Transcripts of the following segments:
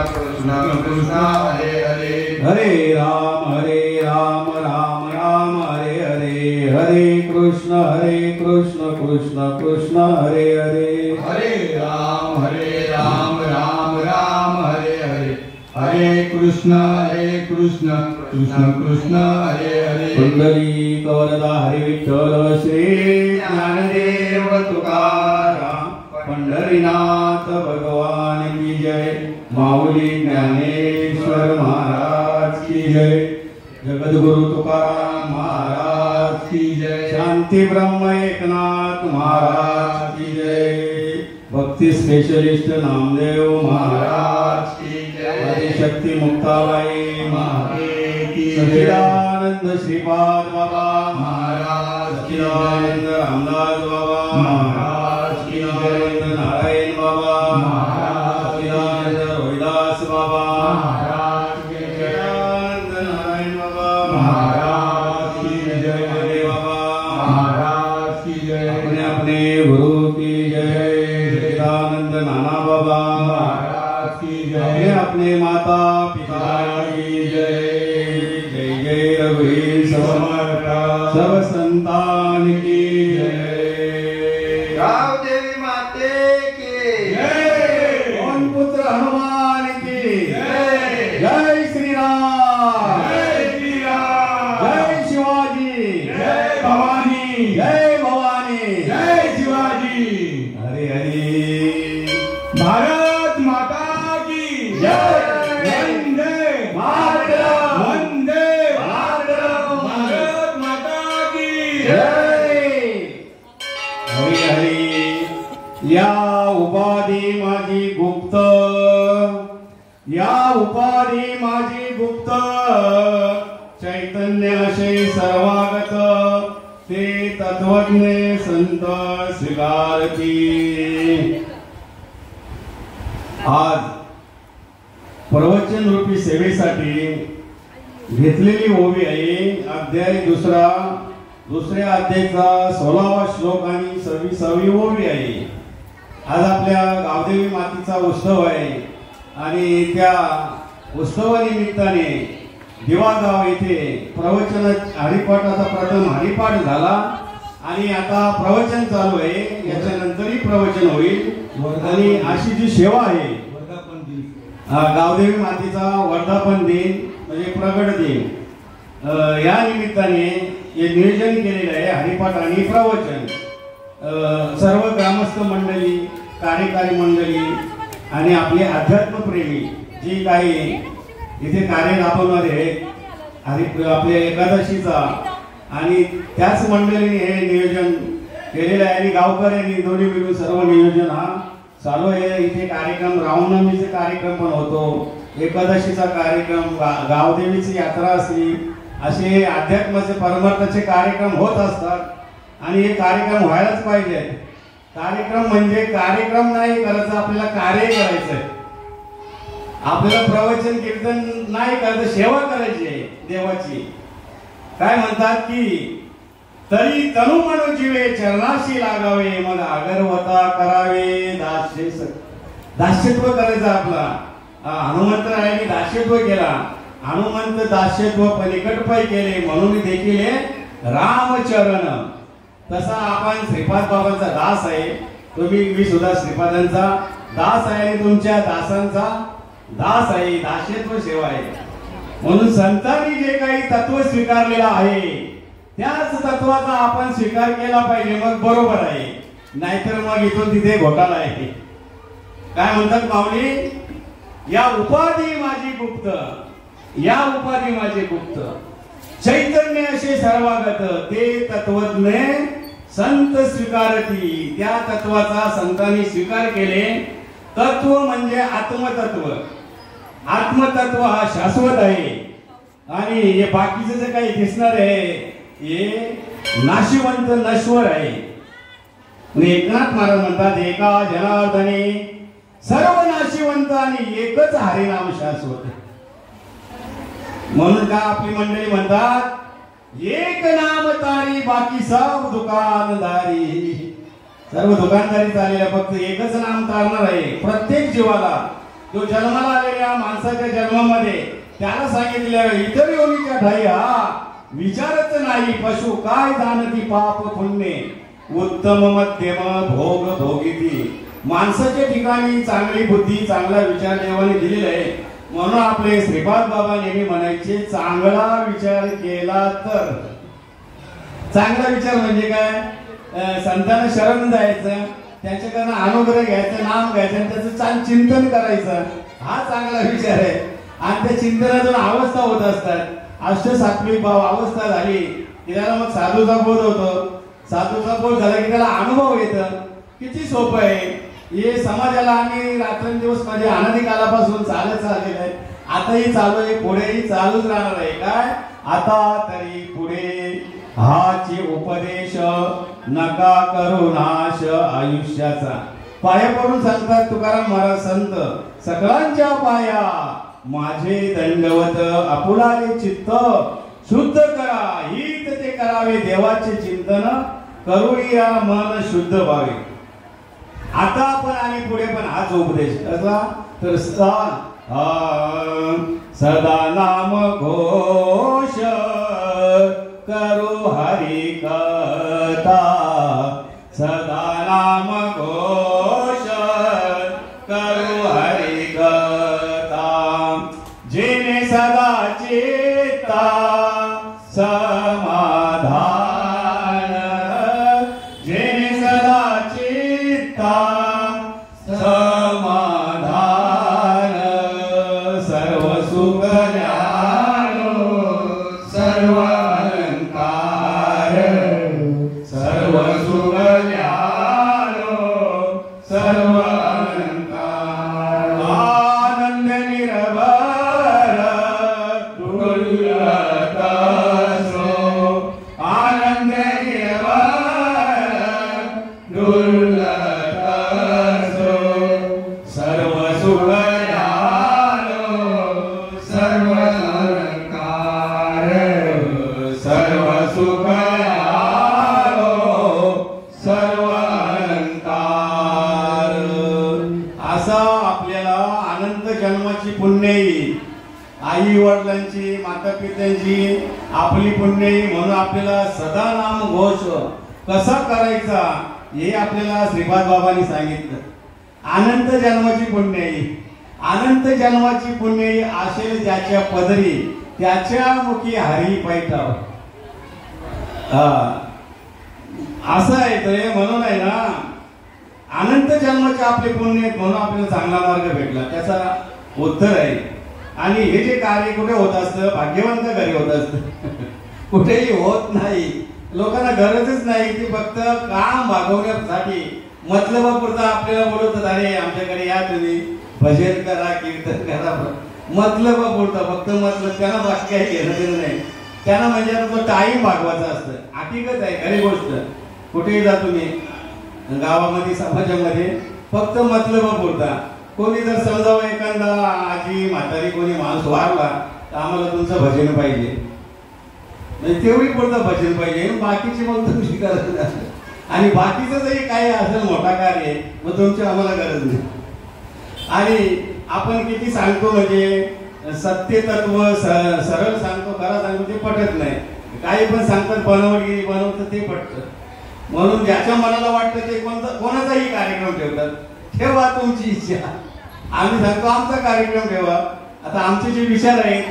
कृष्ण कृष्ण हरे हरे हरे राम राम राम हरे हरे हरे कृष्ण कृष्ण कृष्ण हरे हरे हरे राम राम राम हरे हरे हरे कृष्ण कृष्ण कृष्ण हरे हरे पुंडलिक वरदा हरी विठ्ठल श्री ज्ञानदेव तुकाराम पंढरीनाथ भगवान की जय माऊली ज्ञानेश्वर महाराज की जय जगद्गुरु तुकाराम महाराज की जय शांती ब्रह्म एकनाथ महाराज की जय भक्ति स्पेशलिस्ट नामदेव महाराज की जय आदिशक्ती मुक्ताबाई महाराज की जय सच्चिदानंद श्रीपाद बाबा महाराज सच्चिदानंद रामदास बाबा महाराज की जय नारायण बाबा महाराज सच्चिदानंद रोहिदास बाबा महाराज की जय नारायण बाबा महाराज की जय बाबा महाराज की जय अपने अपने गुरु की जय सच्चिदानंद नाना बाबा महाराज की जय अपने माता पिता की जय जय जय रघुवीर समर्थ सब संतान की जय गाव देवी माते की जय पवन पुत्र हनुमान की जय जय श्री राम जय श्री राम जय शिवाजी जय भवानी जय भवानी जय शिवाजी हरे हरे भारत माता की जय वंदे मातरम वंदे मातरम भारत माता की जय हरी हरी या उपाधी माझी गुप्त या उपाधी माझी गुप्त चैतन्य असे सर्वागत ते तत्वज्ञ संत स्वीकारती आज प्रवचन रूपी सेवेसाठी घेतलेली ओवी आहे अध्याय दुसऱ्या अध्यायाचा 16वा श्लोक आणि 26वी ओवी आहे। आज आपल्या गावदेवी मातीचा उत्सव आहे आणि त्या उत्सवानिमित्ताने दिवागाव येथे प्रवचन हरिपाठाचा प्रथम हरिपाठ झाला आणि आता प्रवचन चालू आहे, याच्यानंतरही प्रवचन होईल आणि अशी जी सेवा आहे गावदेवी मातीचा वर्धापन दिन म्हणजे प्रगट दिन या निमित्ताने हे नियोजन केलेलं आहे हरिपाठ आणि प्रवचन। सर्व ग्रामस्थ मंडळी कार्यकारी मंडळी आणि आपले अध्यात्मप्रेमी जी काही इथे कार्य राबवणारे आपल्या एकादशीचा आणि त्याच मंडळीने हे नियोजन केलेलं आहे आणि गावकऱ्यांनी दोन्ही मिळून सर्व नियोजन हा चालू आहे। इथे कार्यक्रम रामनवमीचे कार्यक्रम पण होतो, एकादशीचा कार्यक्रम, गावदेवीची यात्रा असली, असे अध्यात्माचे परमार्थाचे कार्यक्रम होत असतात आणि हे कार्यक्रम व्हायलाच पाहिजे। कार्यक्रम म्हणजे कार्यक्रम नाही करायचं, आपल्याला कार्य करायचंय। आपल्याला प्रवचन कीर्तन नाही करायचं, सेवा करायची आहे देवाची। काय म्हणतात की तरी तनु मनो जीवे चरणाशी लागावे मग अगरवता करावे दास्यत्व करायचं आपला। हनुमंतरायांनी दास्यत्व केला, हनुमंत दास्यत्व पलीकडपाई केले म्हणून देखील रामचरण। तसा आपण श्रीपाद बाबांचा दास आहे, मी सुद्धा श्रीपादांचा दास आहे आणि तुमच्या दासांचा दास आहे, दास्यत्व सेवा आहे। म्हणून संतांनी जे काही तत्व स्वीकारलेलं आहे त्याच तत्वाचा आपण स्वीकार केला पाहिजे, मग बरोबर आहे, नाहीतर मग इथून तिथे घोटाळा आहे। काय म्हणतात माऊली, या उपाधी माझी गुप्त, या उपाधी माझी गुप्त चैतन्य असे सर्वागत ते तत्वज्ञ संत स्वीकारती। त्या तत्वाचा संतांनी स्वीकार केले। तत्व म्हणजे आत्मतत्व, आत्मतत्व हा शाश्वत आहे आणि हे बाकीचे जे काही दिसणार आहे हे नाशिवंत नश्वर आहे। एकनाथ महाराज म्हणतात एका जनार्दने सर्व नाशिवंत आणि एकच हरिनाम शाश्वत। म्हणून का आपली मंडळी म्हणतात एक नाम तारी बाकी सब दुकानदारी। सर्व दुकानदारी चाललेल्या फक्त एकच नाम तारणार आहे प्रत्येक जीवाला। जो जन्माला आलेल्या माणसाच्या जन्मामध्ये त्याला सांगितलं इतर योनीच्या ठाई हा विचारच नाही पशु काय जाणती पाप पुण्य उत्तम मध्यम भोग भोगिती. माणसाच्या ठिकाणी चांगली बुद्धी चांगला विचार देवाने दिलेला आहे. म्हणून आपले श्रीपाद बाबा नेहमी म्हणायचे चांगला विचार केला तर. चांगला विचार म्हणजे काय? संतांना शरण जायचं, त्यांच्याकडनं अनुग्रह घ्यायचं, नाम घ्यायचं आणि त्याचं चिंतन करायचं, हा चांगला विचार आहे. आणि त्या चिंतनातून अवस्था होत असतात. अष्टसात्विक भाव अवस्था झाली की त्याला मग साधूचा बोध होतो. साधूचा बोध झाला की त्याला अनुभव येतं. किती सोपं आहे हे. समाजाला आम्ही रात्रंदिवस मध्ये अनादी कालापासून चालत आलेलं आहे. आताही चालू आहे, पुढेही चालूच राहणार आहे. काय आता तरी पुढे हाची उपदेश नका करू नाश आयुष्याचा. पाया पडून सांगतात तुकाराम महाराज संत सकळांच्या पाया माझे दंडवत आपुलाले चित्त शुद्ध करा हित ते करावे देवाचे चिंतन करूया मन शुद्ध व्हावे. आता पण आणि पुढे पण हाच उपदेश कसा तर सदा नाम घोष करू हरी कथा. सदा नाम घोष करू हरी कथा. जेने सदा चेता समाधान जेने सदा चित्ता समाधान सर्व सुख ज्ञान सर्व अलंकार सर्व सुख ज्ञान सर्व अलंकार आनंद निरभर दुर्लतसो आनंद निरभर दुर्लतसो सर्व सुख ज्ञान सर्व अलंकार सर्व सुख ज्ञान सर्व अलंकार. असा आपल्याला अनंत जन्माची पुण्य येईल. आई वडिलांची माता पित्यांची आपली पुण्य येईल. म्हणून आपल्याला सदा नाम घोष कसा करायचा हे आपल्याला श्रीपाद बाबांनी सांगितलं. अनंत जन्माची पुण्य येईल. अनंत जन्माची पुण्य असेल ज्याच्या पदरी त्याच्या मुखी हरी पैठाव. असं आहे तर म्हणून आहे ना अनंत जन्माचे आपले पुण्य म्हणून आपल्याला चांगला मार्ग भेटला त्याचा उत्तर आहे. आणि हे जे कार्य कुठे होत असतं भाग्यवंत घरी होत असतं. कुठेही होत नाही. लोकांना गरजच नाही की फक्त काम भागवण्यासाठी मतलबापुरता आपल्याला बोलवतात अरे आमच्याकडे या तुम्ही भजन करा कीर्तन करा मतलबापुरता फक्त मतलब. त्यांना बाकी काही घेणं देणं नाही. त्यांना म्हणजे आता तो टाईम भागवायचा असतं. हकीकत आहे खरी गोष्ट. कुठेही जा तुम्ही गावामध्ये समाजामध्ये फक्त मतलबापुरता. कोणी जर समजावं एखादा आजी म्हातारी कोणी माणूस वारला तर आम्हाला तुमचं भजन पाहिजे तेवढी पुरतं भजन पाहिजे. बाकीची मग तुमची गरज नाही. आणि बाकीचं जरी काही असेल मोठा कार्य मग तुमची आम्हाला गरज नाही. आणि आपण किती सांगतो म्हणजे सत्य तत्व सरळ सांगतो खरा सांगतो ते पटत नाही. काही पण सांगतात बनवली बनवतं ते पटतं. म्हणून ज्याच्या मनाला वाटतं ते कोणाचाही कार्यक्रम ठेवतात. ठेवा तुमची इच्छा. आम्ही सांगतो आमचा कार्यक्रम ठेवा. आता आमचे जे विचार आहेत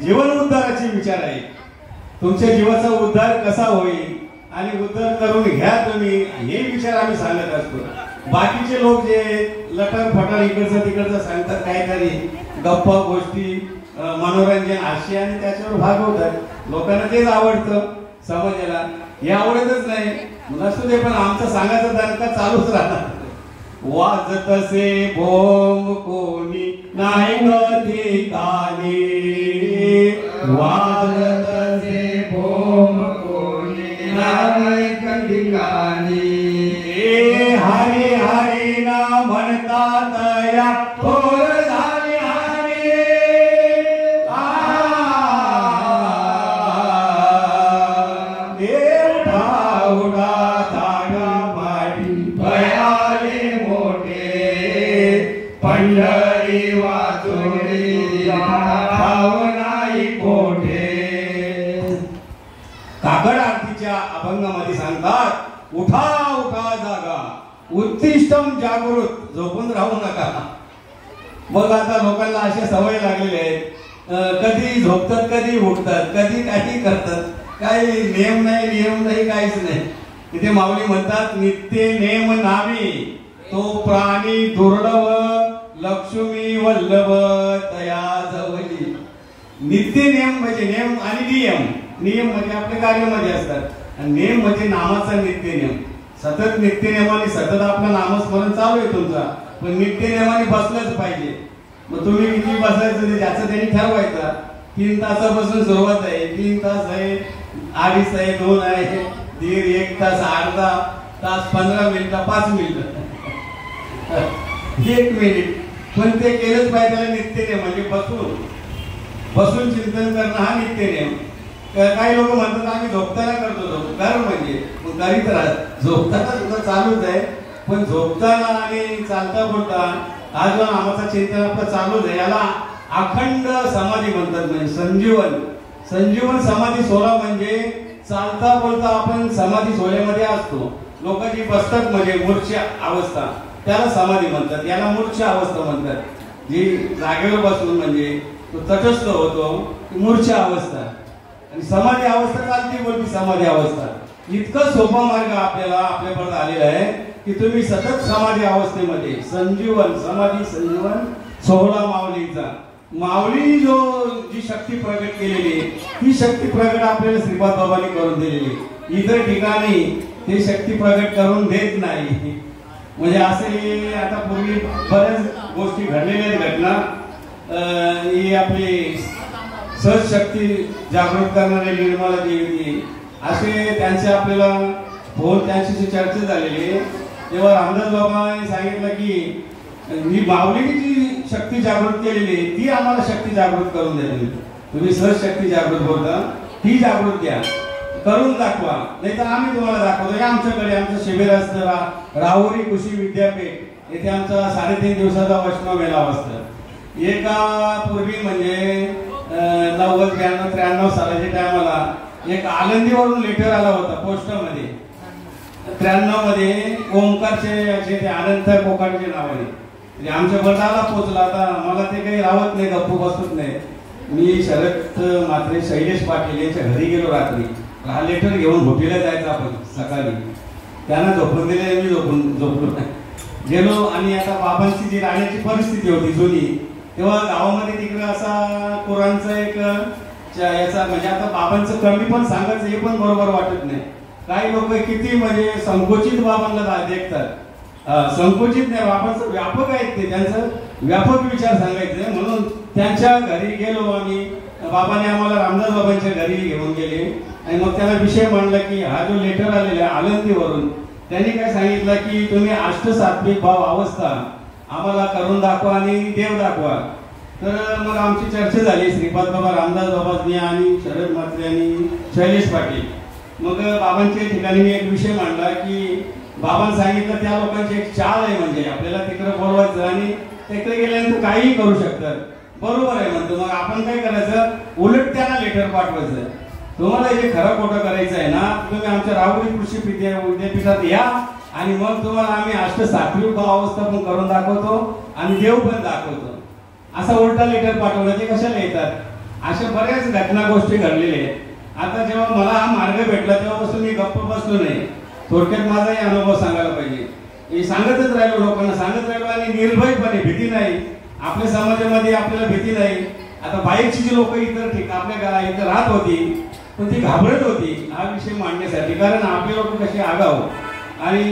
जीवन उद्धाराचे विचार आहेत. तुमच्या जीवाचा उद्धार कसा होईल आणि उद्धार करून घ्या तुम्ही हे विचार आम्ही सांगत असतो. बाकीचे लोक जे लटर फटर इकडचं तिकडचं सांगतात काहीतरी गप्पा गोष्टी मनोरंजन हास्य आणि त्याच्यावर भागवतात. लोकांना तेच आवडतं. समाजाला हे आवडतच नाही. नसू दे पण आमचा सांगायचा दणका चालूच राहणार. वाजतसे भोंग कोणी नाही ठिकाणी वाजतसे भोंग कोणी नाही ठिकाणी हरी हरी ना म्हणतात या थोर झाली हरी उडा धागा पाडी भयाले मोठे पंढरी वा सांगतात उठा उठा जागा, उत्तिष्ठम जागृत, झोपून राहू नका. मग आता लोकांना अशा सवय लागलेल्या आहेत, कधी झोपतात कधी उठतात, कधी काही करतात, काही नियम नाही काहीच नाही. तिथे माऊली म्हणतात नित्य नेम नावी तो प्राणी दुर्लभ, लक्ष्मी वल्लभ तया जवळी. नित्य नेम म्हणजे नेम आणि नियम म्हणजे आपल्या कार्यामध्ये असतात आणि नेम म्हणजे नामाचा नित्य नेम. सतत नित्य नेमाने सतत आपलं नामस्मरण चालू आहे तुमचा, पण नित्य नेमाने बसलंच पाहिजे. मग तुम्ही किती बसायचं ते ज्याचं त्यांनी ठरवायचं. 3 तासापासून सुरुवात आहे, 3 तास आहे, 2.5 आहे, 2 आहे, 1.5 1 तास, अर्धा तास, 15 मिनिटं, 5 मिनिटं, 1 मिनिट, पण ते केलंच पाहिजे. त्याला नित्य नेम म्हणजे बसून चिंतन करणं हा नित्य नेम. काही लोक म्हणतात आम्ही झोपताना करतो, कर म्हणजे करीत राहत, झोपताना सुद्धा चालूच आहे. पण झोपताना आणि चालता बोलता हा जो नामाचा चिंतन आपलं चालूच आहे, याला अखंड समाधी म्हणतात. म्हणजे संजीवन समाधी सोहळा म्हणजे चालता बोलता आपण समाधी सोहळ्यामध्ये असतो. लोक जी बसतात म्हणजे मूर्छ अवस्था, त्याला समाधी म्हणतात, याला मूर्छ अवस्था म्हणतात. जी जागेवर बसून म्हणजे तो तटस्थ होतो, मूर्छ अवस्था. आणि समाधी अवस्था चालती बोलती समाधी अवस्था. इतका सोपा मार्ग आपल्याला आपल्यापर्यंत आलेला आहे की तुम्ही सतत समाधी अवस्थेमध्ये समाधी संजीवन सोहळा माऊलीचा. माऊली जी शक्ती प्रगट केलेली ती शक्ती प्रगट आपल्याला श्रीपाद बाबांनी करून दिलेली. इतर ठिकाणी ते शक्ती प्रगट करून देत नाही. म्हणजे असे आता पूर्वी बऱ्याच गोष्टी घडलेल्या आहेत. घटना ही आपली सहज शक्ती जागृत करणारे निर्मला देवी, असे त्यांचे आपल्याला फोन त्यांच्याशी चर्चा झालेली. तेव्हा रामदास बाबांनी सांगितलं की मी माऊलीने जी शक्ती जागृत केलेली ती आम्हाला शक्ती जागृत करून द्या. तुम्ही सहज शक्ती जागृत बोलता, ती जागृत द्या, करून दाखवा, नाही तर आम्ही तुम्हाला दाखवतो. आमच्याकडे आमचं शिबिर असतं राहुरी कृषी विद्यापीठ येथे. आमचा 3.5 दिवसाचा वैष्णव मेळावा असतं. एका पूर्वी म्हणजे 90 92 93 सालाच्या टायमाला एक आनंदीवरून लेटर आला होता पोस्टमध्ये. 93 मध्ये ओंकारचे ते अनंत कोकाटचे नावाने आमच्या बंडाला पोचला. आता मला ते काही राहत नाही, गप्प बसत नाही. मी शरद मात्रे शैलेश पाटील यांच्या घरी गेलो रात्री. हा लेटर घेऊन भोटीला जायचं आपण सकाळी. त्यांना झोपून दिले, मी झोपलो गेलो. आणि आता बाबांची जी राहण्याची परिस्थिती होती जुनी, तेव्हा गावामध्ये तिकडे असा कुराणचा एक याचा म्हणजे आता बाबांचं कमी पण सांगायचं हे पण बरोबर वाटत नाही. काही लोक किती म्हणजे संकोचित बाबांना देखतात. संकोचित नाही, बाबांचं व्यापक आहेत ते, त्यांचं व्यापक विचार सांगायचे. म्हणून त्यांच्या घरी गेलो आम्ही. बाबाने आम्हाला रामदास बाबांच्या घरी घेऊन गेले आणि मग त्यांना विषय मांडला की हा जो लेटर आलेला आहे आनंदीवरून, त्यांनी काय सांगितलं की तुम्ही अष्टसात्विक भाव अवस्था आम्हाला करून दाखवा आणि देव दाखवा. तर मग आमची चर्चा झाली श्रीपाद बाबा, रामदास बाबांनी आणि शरद मात्रे आणि शैलेश पाटील. मग बाबांच्या ठिकाणी मी एक विषय मांडला की बाबांनी सांगितलं त्या लोकांची एक चाल आहे, म्हणजे आपल्याला तिकडे बोलवायचं आणि तिकडे गेल्यानंतर काहीही करू शकतात. बरोबर आहे म्हणतो. मग आपण काय करायचं, उलट त्यांना लेटर पाठवायचं. तुम्हाला जे खरं खोटं करायचं आहे ना, तुम्ही आमच्या राहुरी कृषी विद्यापीठात या आणि मग तुम्हाला आम्ही अष्टसात्विक भाव अवस्था पण करून दाखवतो आणि देव पण दाखवतो. असा उलटा लेटर पाठवलं. ते कशाला येतात? अशा बऱ्याच घटना गोष्टी घडलेल्या आहेत. आता जेव्हा मला हा मार्ग भेटला तेव्हापासून मी गप्प बसलो नाही. थोडक्यात माझाही अनुभव सांगायला पाहिजे. मी सांगतच राहिलो, लोकांना सांगत राहिलो आणि निर्भयपणे, भीती नाही. आपल्या समाजामध्ये आपल्याला भीती नाही. आता बाहेरची जी लोक इतर आपल्या इथं राहत होती पण ती घाबरत होती हा विषय मांडण्यासाठी. कारण आपले लोक कसे आगाव आणि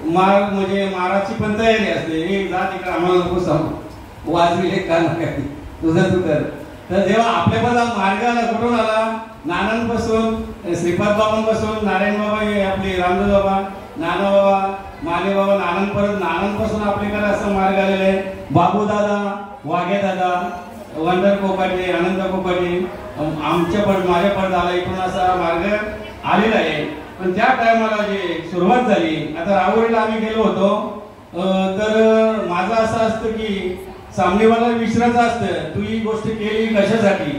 म्हणजे माराची पण तयारी असते. हे जा तिकडे आम्हाला नको सांगू, वाजविले का नाही तुझं तू कर. तर जेव्हा आपल्या बघा मार्ग आला, कुठून आला? नानांपासून, श्रीपाद बाबांपासून, नारायण बाबा, आपले रामदास बाबा, नाना बाबा, माने बाबा, नानांपासून आपल्याकडे असा मार्ग आलेला आहे. बाबू दादा, वाघे दादा, वंदर कोकाटे, आनंद कोकाटे, आमच्या माझ्या पडदाला इथून असा मार्ग आलेला आहे. पण त्या टायमाला जे सुरुवात झाली, आता राहुरीला आम्ही गेलो होतो, तर माझं असं असतं की सामनेवाला विसरायचं असतं, तू ही गोष्ट केली कशासाठी.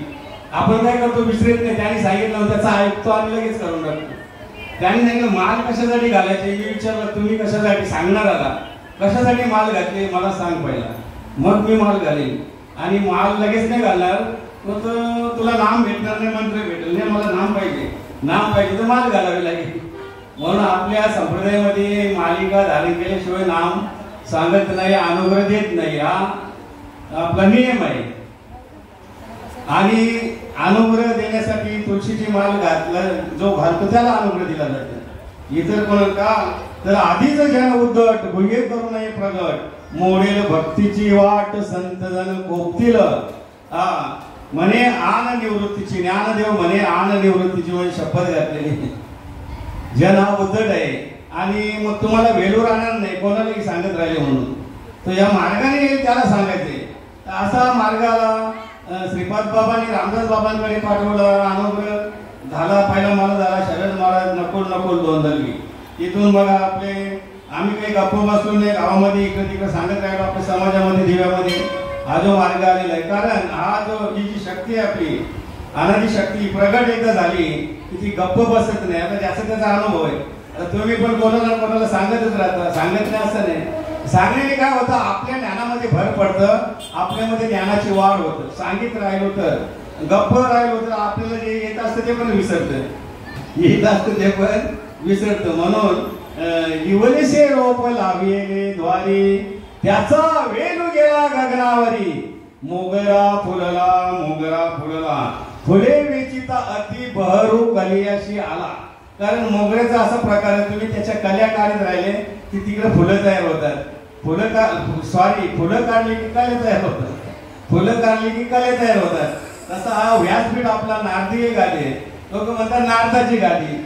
आपण काय करतो, विसरत नाही. त्याने सांगितलं त्याचा ऐकतो आणि लगेच करून टाकतो. त्यांनी सांगितलं माल कशासाठी घालायचे. मी विचारलं तुम्ही कशासाठी सांगणार आला, कशासाठी माल घातले मला सांग पहिला, मग मी माल घालेन. आणि माल लगेच नाही घालणार तर तुला नाम भेटणार नाही, मंत्र भेटेल नाही, मला नाम पाहिजे, नाम पाहिजे तर माल घालावे लागेल. म्हणून आपल्या संप्रदायामध्ये मालिका धारण केल्याशिवाय नाम सांगत नाही, अनुग्रह देत नाही, हा आपला नियम आहे. आणि अनुग्रह देण्यासाठी तुळशीची माल घातला जो घालतो त्याला अनुग्रह दिला जातो. इतर कोण का तर आधीच ज्ञान उद्धट गुहे करू नये प्रगट, मोडेल भक्तीची वाट संत जन कोपतील. म्हणे आन निवृत्तीची, ज्ञानदेव म्हणे आन निवृत्तीची म्हणजे शपथ घातलेली. जन हा उद्धट आहे आणि मग तुम्हाला वेलूर आणणार नाही, कोणालाही सांगत राहिले म्हणून. तर या मार्गाने त्याला सांगायचे. असा मार्गाला श्रीपाद बाबांनी रामदास बाबांकडे पाठवलं. अनुग्रह झाला, पहिला मला झाला शरद महाराज नकोल नकोल दोन दलगी. तिथून बघा आपले आम्ही काही गप्प बसलो नाही, गावामध्ये इकडे तिकडे सांगत राहिलो, आपल्या समाजामध्ये दिव्यामध्ये हा जो मार्ग आलेला आहे. कारण हा जो ही जी शक्ती आहे आपली अनादी शक्ती प्रगट एकदा झाली की ती गप्प बसत नाही. आता ज्याचा त्याचा अनुभव आहे. आता तुम्ही पण कोणाला सांगतच राहता, सांगत नाही असं नाही. सांगण्याने काय होतं, आपल्या ज्ञानामध्ये भर पडतं, आपल्यामध्ये ज्ञानाची वाढ होतं. सांगित राहिलो तर, गप्प राहिलो तर आपल्याला जे येत असतं ते पण विसरतं, येत असतं ते पण विसरतं. म्हणून इवलेसे रोप लाविले द्वारी, त्याचा वेलू गेला गगनावरी. मोगरा फुलला फुले वेचिता अति बहरू कलियाशी आला. कारण मोगऱ्याचा असा प्रकार आहे, तुम्ही त्याच्या कल्या काढत राहिले की तिकडे फुलं तयार होतात. फुलं काढली की कले तयार होतात, फुलं काढली की कले तयार होतात. तसा हा व्यासपीठ आपला नारदीय गादी आहे. लोक म्हणतात नारदाची गादी.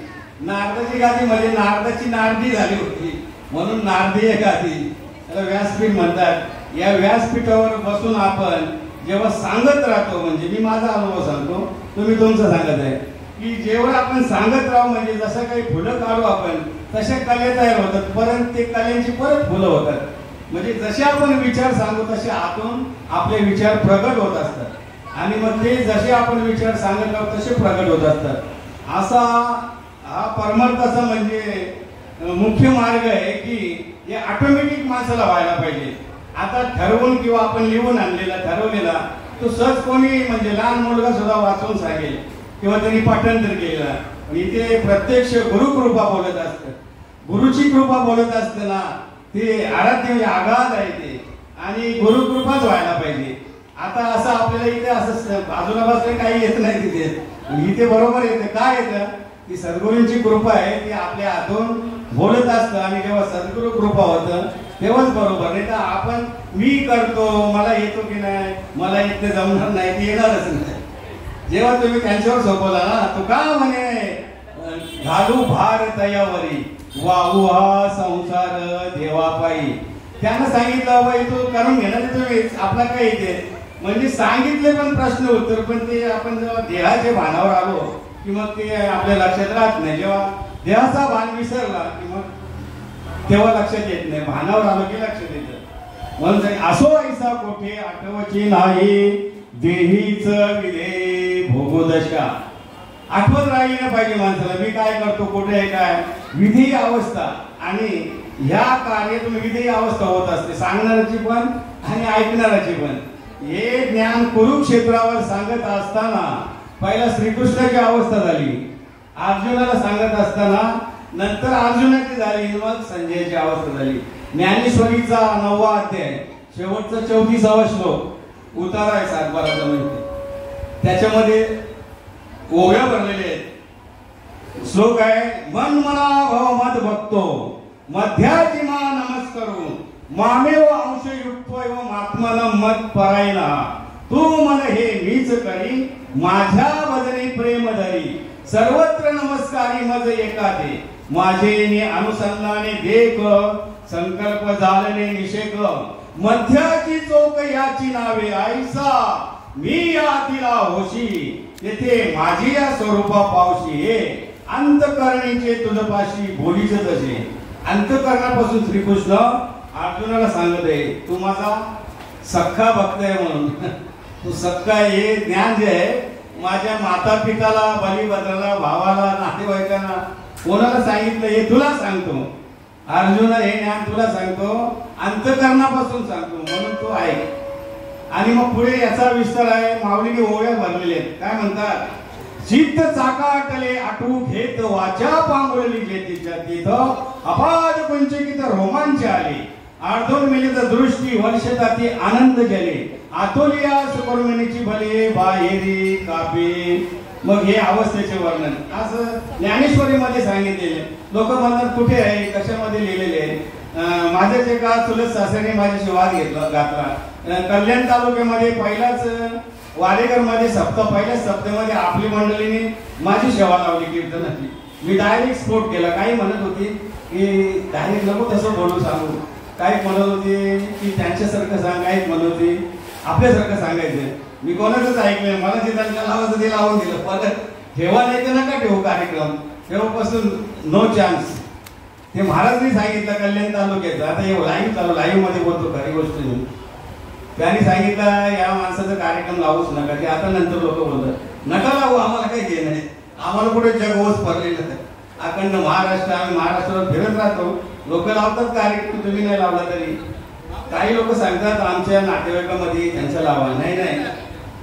नारदाची गादी म्हणजे नारदाची नारदी झाली होती म्हणून नारदीय गादी, त्याला व्यासपीठ म्हणतात. या व्यासपीठावर बसून आपण जेव्हा सांगत राहतो, म्हणजे मी माझा अनुभव सांगतो, तुम्ही तुमचं सांगत आहे की जेव्हा आपण सांगत राहू म्हणजे जसं काही फुलं काढू आपण तशा कले तयार होतात, परत ते कलेची परत फुलं होतात. म्हणजे जसे आपण विचार सांगू तसे आतून आपले विचार प्रगट होत असतात आणि मग ते जसे आपण विचार सांगत राहू तसे प्रगट होत असतात. असा हा परमार्थाचा म्हणजे मुख्य मार्ग आहे की हे ऑटोमॅटिक माणसाला व्हायला पाहिजे. आता ठरवून किंवा आपण लिहून आणलेला ठरवलेला तो सहज कोणी म्हणजे लहान मुलगा सुद्धा वाचून सांगेल किंवा त्यांनी पाठांतर केलेला. इथे प्रत्यक्ष गुरुकृपा बोलत असतं, गुरुची कृपा बोलत असताना ते आराध्य म्हणजे आघात आहे ते, आणि गुरुकृपाच व्हायला पाहिजे. आता असं आपल्याला इथे असं बाजूला बसले काही येत नाही तिथे, इथे बरोबर येतं. काय येतं की सद्गुरूंची कृपा आहे, ती आपल्या हातून बोलत असतं आणि जेव्हा सद्गुरू कृपा होतं तेव्हाच बरोबर. नाही तर आपण मी करतो मला येतो की नाही, मला इथे जमणार नाही, ते येणारच नाही. जेव्हा तुम्ही त्यांच्यावर सोपवला ना, तो का म्हणे घालू भार तयावरी वाहू हा संसार देवापायी. त्यानं सांगितलं बाई तू करून घेणार तुम्ही, आपला काय येते म्हणजे सांगितले पण प्रश्न उत्तर, पण ते आपण जेव्हा देहाच्या भानावर आलो की मग ते आपल्या लक्षात राहत नाही. जेव्हा देहाचा भान विसरला की मग तेव्हा लक्षात येत नाही, भानावर आलो की लक्षात येतं. म्हणून असो ऐसा कोठे आठवची नाही देहीच विधे भोगोदशा. आठवत राहिली पाहिजे माणसाला मी काय करतो, कुठे आहे, काय विधी अवस्था. आणि ह्या कार्यातून विधी अवस्था होत असते, सांगणाऱ्याची पण आणि ऐकणाऱ्याची पण. हे ज्ञान कुरुक्षेत्रावर सांगत असताना पहिला श्रीकृष्णाची अवस्था झाली, अर्जुनाला सांगत असताना नंतर अर्जुनाची झाली, मग संजयची अवस्था झाली. ज्ञानेश्वरीचा 9वा अध्याय शेवटचा 34वा श्लोक उतारा आहे सातबाराचा, म्हणजे त्याच्यामध्ये ओव्या भरलेले आहेत. श्लोक आहे मन मला भव मत भक्तो मध्याची मा नमस्करू मामेव अंश युक्तो महात्मन मत परायणा. तू मन हे मीच करी माझ्या वदनी प्रेम धरी सर्वत्र नमस्कारी मज एकादे माझे अनुसंधाने देख संकल्प झालने निषेक मध्याची चोक याची नावे ऐसा मी यातीला होशी तेथे माझी या स्वरूपा पावशी. हे अंतकरणीचे तुझपाशी बोलीच तसे. अंतकरणापासून श्रीकृष्ण अर्जुनाला सांगत आहे तू माझा सख्खा भक्त आहे म्हणून. तू सख्खा हे ज्ञान जे आहे माझ्या माता पिताला बलिभद्राला भावाला नातेवाईकांना कोणाला सांगितलं हे तुला सांगतो अर्जुना, हे ज्ञान तुला सांगतो, अंतःकरणापासून सांगतो म्हणून तो ऐक. आणि मग पुढे याचा विस्तार आहे. माऊलीने ओव्या भरलेले आहेत. काय म्हणतात? चित्त चाकाटले आठवू घेत वाचा पांगुळली जेतीच्या तिथ अपाद पंचकित रोमांच आले आर्धोन मिलित दृष्टी वर्षताती आनंद जले आतोलिया सुपर्मणीची भले बाहेरी कापे. मग हे अवस्थेचे वर्णन असं ज्ञानेश्वरीमध्ये सांगितलेले. लोक म्हणतात कुठे आहे, कशामध्ये लिहिलेले आहे? माझ्याच एका चुलत सासऱ्याने माझ्याशी वाद घातला. कल्याण तालुक्यामध्ये पहिल्याच वाडेकर मध्ये पहिल्याच सप्त्यामध्ये आपली मंडळीने माझी सेवा लावली कीर्तनाची. मी डायरेक्ट स्फोट केला. काही म्हणत होती की डायरेक्ट नको तसं बोलू सांगू, काही म्हणत होती की त्यांच्यासारखं सांग, काही म्हणत होती आपल्यासारखं सांगायचं. मी कोणाचंच ऐकलं. मला जे त्यांना लावायचं ते लावून दिलं. परत ठेवा नाही तर नका ठेवू कार्यक्रम, तेव्हापासून नो चान्स. ते महाराजांनी सांगितलं कल्याण तालुक्याचं. आता हे लाईव्ह मध्ये बोलतो खरी गोष्ट. त्यांनी सांगितलं या माणसाचा कार्यक्रम लावूच नका. ते आता नंतर लोक बोलतात नका लावू, आम्हाला काही घे नाही, आम्हाला कुठे जगवच पडलेलं आहे. अखंड महाराष्ट्र, आम्ही महाराष्ट्रावर फिरत राहतो. लोक लावतात कार्यक्रम, तुम्ही नाही लावला तरी. काही लोक सांगतात आमच्या नातेवाईकामध्ये त्यांचा लावा, नाही नाही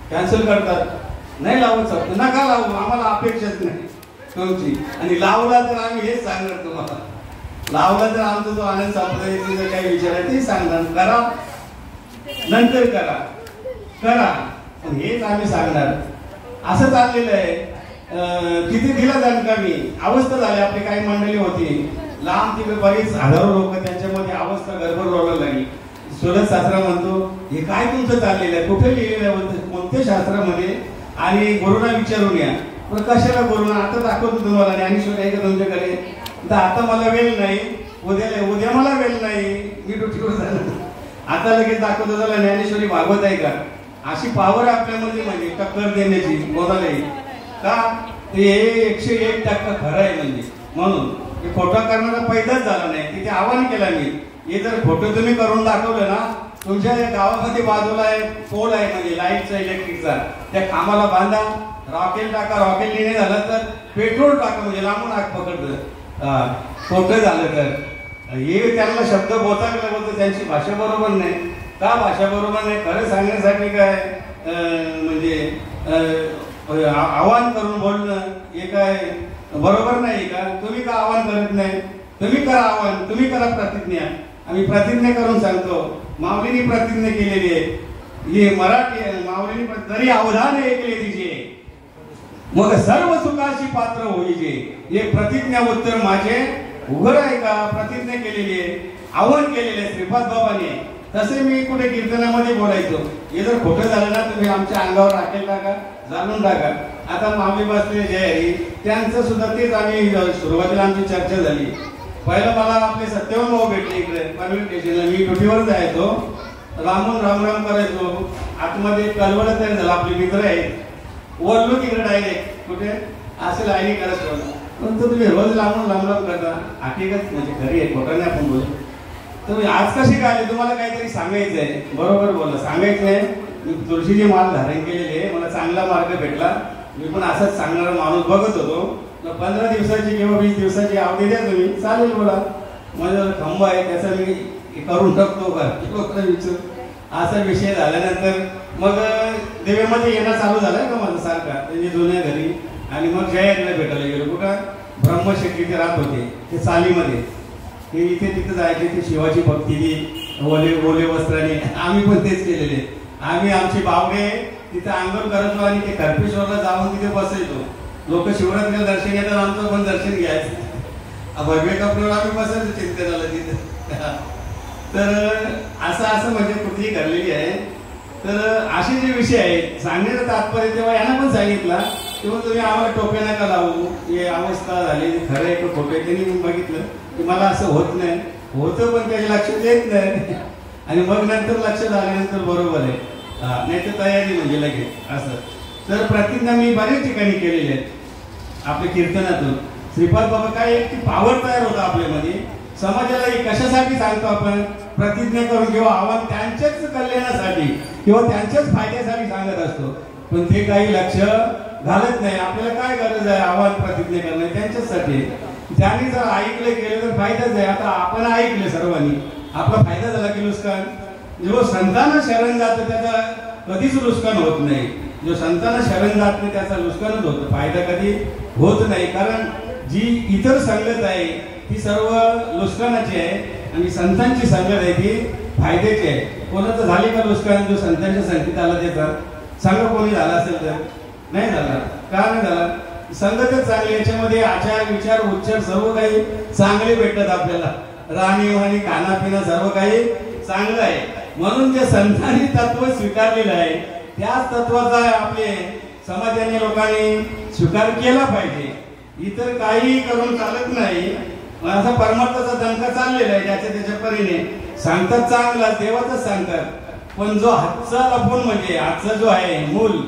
कॅन्सल करतात, नाही लावू शकतो, नका लावू, आम्हाला अपेक्षाच नाही तुमची. आणि लावला तर आम्ही हेच सांगणार तुम्हाला, लावला तर आमचा जो आनंद संप्रदायाचे जे काही विचार आहे ते सांगणार. करा नंतर करा करा पण हेच आम्ही सांगणार. असं चाललेलं आहे. किती दिला जाणका मी अवस्था झाली. आपली काही मंडळी होती लांब तिकडे, बरीच हजारो लोक, त्यांच्यामध्ये अवस्था गडबड व्हायला लागली. सुरत शास्त्र म्हणतो हे काय तुमचं चाललेलं आहे, कुठे लिहिलेलं आहे, कोणत्या शास्त्रामध्ये, आणि गुरुना विचारून या. पण कशाला गुरुना, आता दाखवतो तुम्हाला ज्ञानेश्वर आहे का तुमच्याकडे, तर आता मला वेळ नाही, उद्या मला वेळ नाही, मी ड्युटीवर झालं, आता लगेच दाखवतो. त्याला ज्ञानेश्वरी भागवत आहे का? अशी पावर आपल्यामध्ये म्हणजे टक्कर देण्याची कोणालाही का? ते 101% खरं आहे म्हणजे. म्हणून हे खोटा करणारा पैदाच झाला नाही. तिथे आवाहन केला मी, हे जर खोटं तुम्ही करून दाखवलं ना, तुमच्या गावामध्ये बाजूला एक पोल आहे म्हणजे लाईटचा, इलेक्ट्रिकचा, त्या कामाला बांधा, रॉकेल टाका, रॉकेल लिहिणे झालं तर पेट्रोल टाका, म्हणजे लांबून आग पकडतं. खोटं झालं तर हे त्यांना शब्द बोलतो, त्यांची भाषा बरोबर नाही. का भाषा बरोबर नाही? खरं सांगण्यासाठी काय म्हणजे आवाहन करून बोलणं हे काय बरोबर नाही का? तुम्ही का आवाहन करत नाही? तुम्ही करा आवाहन, तुम्ही करा प्रतिज्ञा. आम्ही प्रतिज्ञा करून सांगतो. माऊलींनी प्रतिज्ञा केलेली आहे. हे मराठी माऊलींनी तरी अवधान ऐकले तिचे, मग सर्व सुखाची पात्र होईजे. हे प्रतिज्ञा उत्तर माझे उघड आहे का? प्रतिज्ञा केलेली आहे, आव्हान केलेले आहे श्रीपाद बाबांनी. तसे मी कुठे कीर्तनामध्ये बोलायचो. हे जर खोटं झालं ना, तुम्ही आमच्या अंगावर राखेल टाका, जाणून टाका. आता माऊली बसले जयहरी, त्यांचं सुद्धा तेच. आम्ही सुरुवातीला आमची चर्चा झाली. पहिलं मला आपले सत्यवान भाऊ भेटले इकडे पनवेल स्टेशनला. मी ड्युटीवर जायचो, रामून रामराम करायचो. आतमध्ये कलवड तयार झाला, आपले मित्र आहेत, वरलो तिकडे डायरेक्ट कुठे असं लाईनी करत होता. पण तुम्ही रोज लांबून रामराम करता, हकीकत म्हणजे खरी आहे, खोटं नाही आपण बोलू. तुम्ही आज कशी काय, तुम्हाला काहीतरी सांगायचं आहे, बरोबर बोला, सांगायचं आहे. मी तुळशीची माळ धारण केलेली आहे, मला चांगला मार्ग भेटला. मी पण असंच सांगणारा माणूस बघत होतो. 15 दिवसाची किंवा 20 दिवसाची अवधी द्या तुम्ही, चालेल बोला, माझा खंबा आहे त्याचा मी करून टाकतो का विचार. असा विषय झाल्यानंतर मग देवेमध्ये येणं चालू झालाय का माझा सारखा, त्यांनी जुन्या घरी. आणि मग जयाला भेटायला गेलो. कुठं? ब्रह्मशक्ती ते राहत होते ते चालीमध्ये. ते इथे तिथे जायचे, ते शिवाची भक्ती ती ओले वस्त्राने. आम्ही पण तेच केलेले. आम्ही आमची बावडे तिथे आंदोलन करायचो आणि ते करपेश्वरला जाऊन तिथे बसायचो. लोक शिवरात्रीला दर्शन घेतात, आमचं पण दर्शन घ्यायचं. भगवे कपड्यावर आम्ही बसायचो चिंतनाला तिथे. तर असं म्हणजे कृती घडलेली आहे. तर असे जे विषय आहेत सांगण्याचं तात्पर्य, तेव्हा यांना पण सांगितलं तेव्हा तुम्ही आम्हाला टोप्या नका लावू, हे अवस्था झाली, खरं आहे का खोटं आहे. त्यांनी बघितलं की मला असं होत नाही, होतं पण काही लक्षात येत नाही. आणि मग नंतर लक्षात आल्यानंतर बरोबर आहे, नाही तर तयारी म्हणजे लगेच असं. तर प्रतिज्ञा मी बऱ्याच ठिकाणी केलेली आहेत आपल्या कीर्तनातून. श्रीपाद बाबा काय एक पावर तयार होता आपल्यामध्ये. समाजाला कशासाठी सांगतो आपण? प्रतिज्ञा करून किंवा आव्हान त्यांच्याच कल्याणासाठी किंवा त्यांच्याच फायद्यासाठी सांगत असतो. पण ते काही लक्ष घालत नाही. आपल्याला काय गरज आहे आव्हान प्रतिज्ञा करणं? त्यांच्याचसाठी. त्यांनी जर ऐकलं केलं तर फायदाच आहे. आता आपण ऐकलं सर्वांनी, आपला फायदा झाला की नुकसान. जो संतांना शरण जातं त्याचा कधीच नुकसान होत नाही. जो संतांना शरण जात नाही त्याचा नुकसानच होतं, फायदा कधी होत नाही. कारण जी इतर संगत आहे ती सर्व नुकसानाची आहे आणि संतांची संगत आहे ती फायद्याची आहे. कोणाचं झाली का नुकसान जो संतांच्या संगतीत आला त्याचा? सांगा कोणी झाला असेल तर? नाही झाला. का नाही झाला? संगतच चांगली, याच्यामध्ये आचार विचार उच्चार सर्व काही चांगले भेटतात आपल्याला. राहणीवाणी खानापिना सर्व काही चांगलं आहे. म्हणून जे संतांनी तत्व स्वीकारलेलं आहे त्याच तत्वाचा आपले समाजाने लोकांनी स्वीकार केला पाहिजे. इतर काही करून चालत नाही. असा परमार्थाचा दंका चाललेला आहे ज्याच्या त्याच्या परीने. सांगतात चांगला देवाचंच सांगतात, पण जो हातचा लपून म्हणजे हातचा जो आहे मूल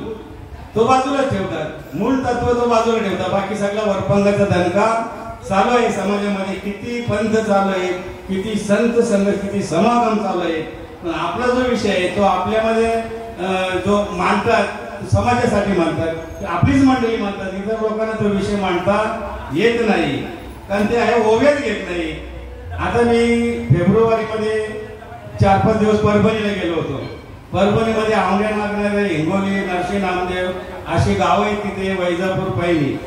तो बाजूला ठेवतात. मूळ तत्व तो बाजूला ठेवतात. बाकी सगळा वरपंगाचा दणका चालू आहे समाजामध्ये. किती पंथ चालू आहे, किती संत संघ, किती समागम चालू आहे. पण आपला जो विषय आहे तो आपल्यामध्ये जो मांडतात समाजासाठी मांडतात, आपलीच मंडळी मांडतात. इतर लोकांना तो विषय मांडता येत नाही कारण ते आहे ओव्यात घेत नाही. आता मी फेब्रुवारीमध्ये 4-5 दिवस परभणीला गेलो होतो. परभणीमध्ये आवड्या नागनारे, हिंगोली, नरसी नामदेव अशी गाव आहेत तिथे. वैजापूर, पैनी,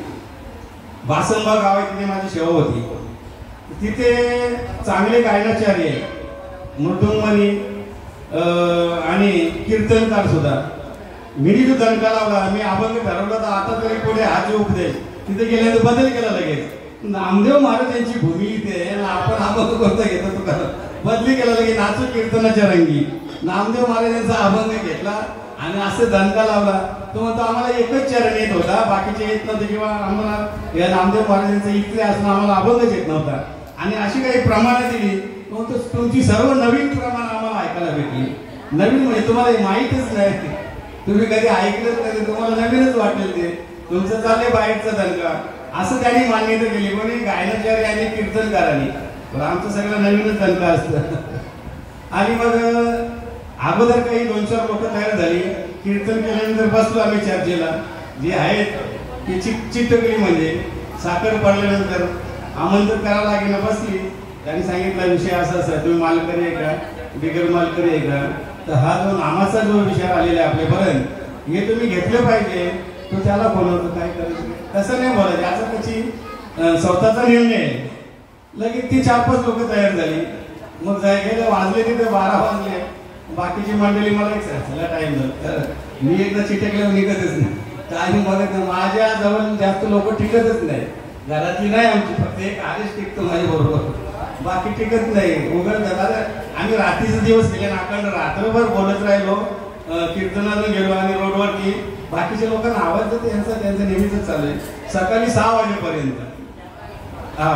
बासंबा गाव आहे तिथे माझी सेवा होती. तिथे चांगले गायनाचार्य, मृदुंगमणी आणि कीर्तनकार सुद्धा. मी जो दणका लावला, मी अभंग ठरवला तर आता तरी पुढे हाच उपदेश. तिथे गेल्यानंतर बदल केला लगेच. नामदेव महाराज यांची भूमी इथे आपण अभंग कोणता घेतो तो करा, बदली केला लगेच. नाचू कीर्तनाच्या रंगी नामदेव महाराज यांचा अभंग घेतला आणि असं दणका लावला. तो म्हणतो आम्हाला एकच चरण येत होता, बाकीचे येत नव्हते, किंवा आम्हाला या नामदेव महाराजांचा इथे असणं आम्हाला अभंगच येत नव्हता. आणि अशी काही प्रमाणं दिली. तो तुमची सर्व नवीन प्रमाण आम्हाला ऐकायला भेटली. नवीन म्हणजे तुम्हाला माहीतच नाही, तुम्ही कधी ऐकलंच नाही, तुम्हाला नवीनच वाटेल ते. तुमचं चाललंय बाहेरचा दणका असं त्यांनी मान्यता केली. कोणी गायनाचार्य आणि कीर्तनकारांनी. पण आमचं सगळं नवीनच दणका असतं. आणि मग अगोदर काही 2-4 लोक तयार झाली. कीर्तन केल्यानंतर बसलो आम्ही चर्चेला. जे आहेत ती चिट्टकली म्हणजे साखर पडल्यानंतर आमंत्रण करावं लागेल ना, बसली. त्यांनी सांगितलं विषय असा असा, तुम्ही मालकरी आहे का, बिगर मालकरी आहे का? तर हा जो नामाचा जो विचार आलेला आहे आपल्यापर्यंत, हे तुम्ही घेतलं पाहिजे. तो त्याला बोलवतो, काय करायचं तसं नाही बोलायचं, याचा त्याची स्वतःचा निर्णय आहे. लगेच ती 4-5 लोक तयार झाली. मग गेले वाजले तिथे 12 वाजले. बाकीची मंडळी मला एक सांगितलं टाइम झाला. मी एकदा चिटकल्यावर निघतच नाही, टाइम बघत नाही. माझ्या जवळ जास्त लोक टिकतच नाही. घरातली नाही आमची, फक्त एक आधीच टिकतो माझ्या बरोबर, बाकी टिकत नाही. उघड झाला. आम्ही रात्रीचे दिवस केले, नाकांड रात्रभर बोलत राहिलो, कीर्तनाला गेलो आणि रोडवरती बाकीच्या लोकांना आवाज देतो. त्यांचं नेहमीच चालू आहे सकाळी 6 वाजेपर्यंत. हा,